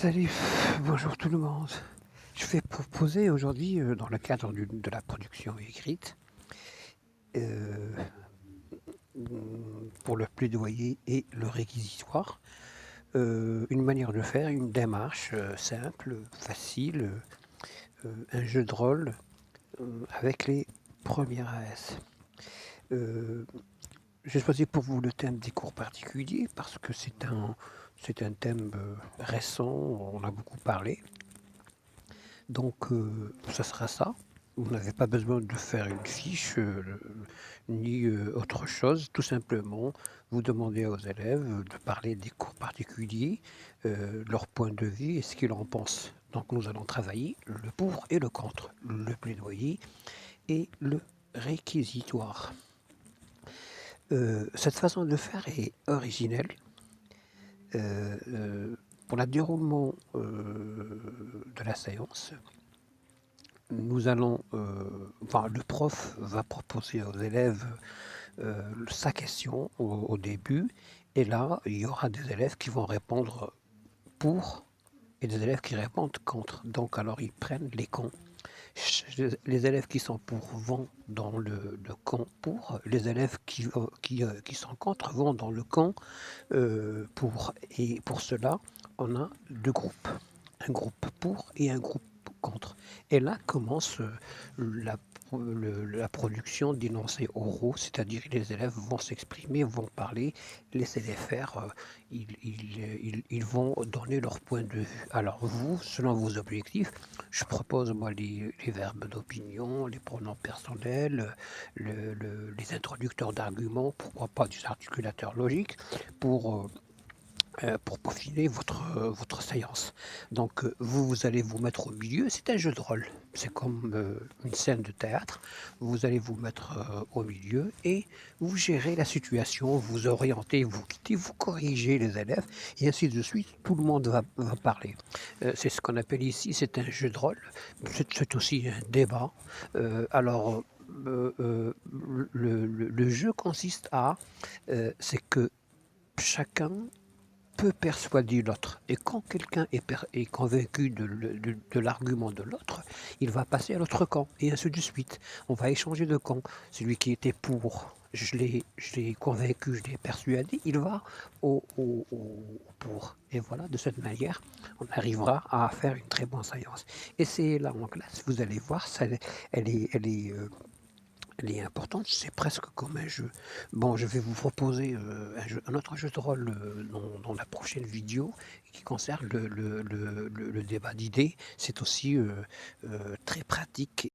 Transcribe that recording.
Salut, bonjour tout le monde. Je vais proposer aujourd'hui, dans le cadre de la production écrite, heu, pour le plaidoyer et le réquisitoire, une manière de faire, une démarche, simple, facile, un jeu de rôle, avec les premières AS. Heu, j'ai choisi pour vous le thème des cours particuliers parce que c'est un thème, récent, on a beaucoup parlé. Donc, ça sera ça. Vous n'avez pas besoin de faire une fiche, ni, autre chose. Tout simplement, vous demandez aux élèves de parler des cours particuliers, leur point de vue et ce qu'ils en pensent. Donc nous allons travailler le pour et le contre, le plaidoyer et le réquisitoire. Cette façon de faire est originelle. Pour le déroulement, de la séance, nous allons, enfin le prof va proposer aux élèves, sa question au début et là, il y aura des élèves qui vont répondre pour et des élèves qui répondent contre. Donc alors ils prennent les camps. Les élèves qui sont pour vont dans le camp pour, les élèves qui sont contre vont dans le camp, pour et pour cela, on a 2 groupes. Un groupe pour et un groupe contre. Et là commence, la la production d'énoncés oraux, c'est-à-dire les élèves vont s'exprimer, vont parler, laissez-les faire, ils vont donner leur point de vue. Alors vous, selon vos objectifs, je propose moi les verbes d'opinion, les pronoms personnels, les introducteurs d'arguments, pourquoi pas des articulateurs logiques pour peaufiner votre séance. Donc, vous allez vous mettre au milieu, c'est un jeu de rôle. C'est comme, une scène de théâtre. Vous allez vous mettre, au milieu et vous gérez la situation, vous orientez, vous guidez, vous corrigez les élèves et ainsi de suite. Tout le monde va parler. C'est ce qu'on appelle ici, c'est un jeu de rôle. C'est aussi un débat. Alors, le jeu consiste à, c'est que chacun peut persuader l'autre. Et quand quelqu'un est convaincu de l'argument de l'autre, il va passer à l'autre camp, et ainsi de suite. On va échanger de camp. Celui qui était pour, je l'ai convaincu, je l'ai persuadé, il va au pour. Et voilà, de cette manière, on arrivera à faire une très bonne séance. Essayez-la en classe, vous allez voir, ça, elle est importante, c'est presque comme un jeu. Bon, je vais vous proposer, un autre jeu de rôle, dans la prochaine vidéo qui concerne le débat d'idées. C'est aussi, très pratique.